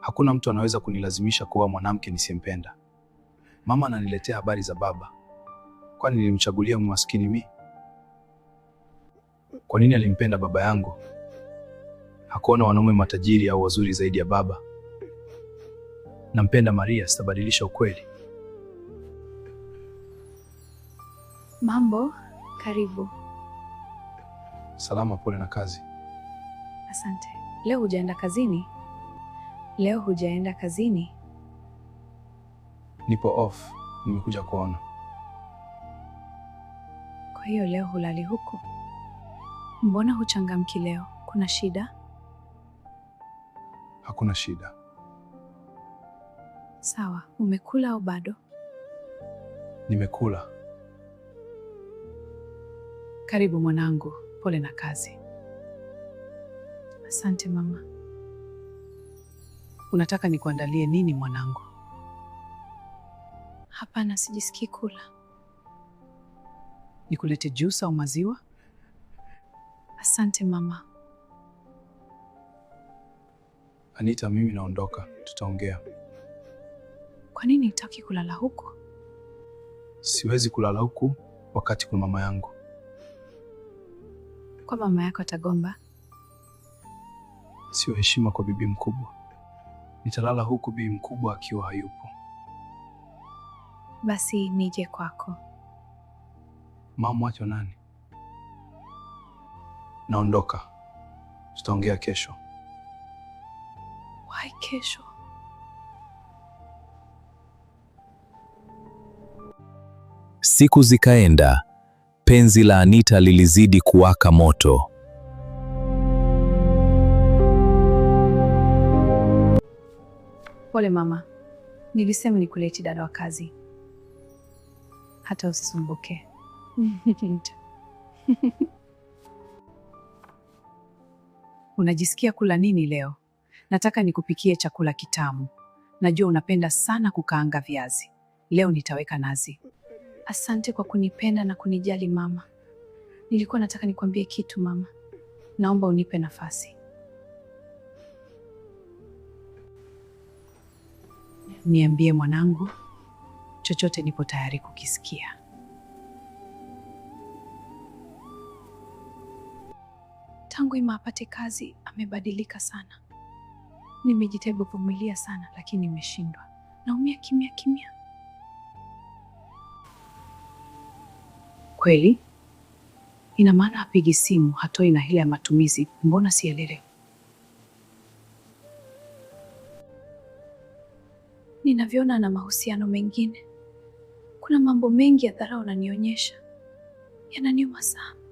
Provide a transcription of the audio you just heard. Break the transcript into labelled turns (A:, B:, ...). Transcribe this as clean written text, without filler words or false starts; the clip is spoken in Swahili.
A: Hakuna mtu anaweza kunilazimisha kuoa mwanamke nisiyempenda. Mama ananiletea habari za baba. Kwani nilimchagulia umaskini mimi? Kwa nini alimpenda baba yangu? Hakuona wanaume matajiri au wazuri zaidi ya baba? Nampenda Maria, sitabadilisha ukweli.
B: Mambo, karibu.
A: Salama, pole na kazi.
B: Asante. Leo hujaenda kazini?
A: Nipo off, nimekuja kuona.
B: Kwa hiyo leo hulali huku? Mbona huchangamki leo? Kuna shida?
A: Hakuna shida.
B: Sawa, umekula au bado?
A: Nimekula.
B: Karibu mwanangu, pole na kazi. Asante mama. Unataka nikuandalie nini mwanangu? Hapana, sijisikii kula. Nikulete juice au maziwa? Asante mama.
A: Anita, mimi naondoka, tutaongea.
B: Kwa nini hutaki kulala huku?
A: Siwezi kulala huku wakati kuna mama yangu.
B: Kwa mama yako atagomba?
A: Sio heshima kwa bibi mkubwa. Nitalala huku bibi mkubwa akiwa hayupo.
B: Basi nije kwako.
A: Mama wacho nani? Naondoka. Tutaongea kesho.
B: Why kesho?
C: Siku zikaenda. Penzi la Anita lilizidi kuwaka moto.
B: Pole mama. Nilisema nikulete dada wa kazi. Hata usisumbuke. Unajisikia kula nini leo? Nataka nikupikie chakula kitamu. Najua unapenda sana kukaanga viazi. Leo nitaweka nazi. Asante kwa kunipenda na kunijali mama. Nilikuwa nataka nikwambie kitu mama. Naomba unipe nafasi. Niambie mwanangu. Chochote nipo tayari kukisikia. Tangu Ima apate kazi, amebadilika sana. Nimejitahidi kuvumilia sana, lakini nimeshindwa. Naumia kimya kimya. Kweli? Ina maana hapigi simu, hatoi na hila ya matumizi. Mbona sielewi? Ninavyoona na mahusiano mengine. Kuna mambo mengi ya dharau ananionyesha. Yananiuma sana.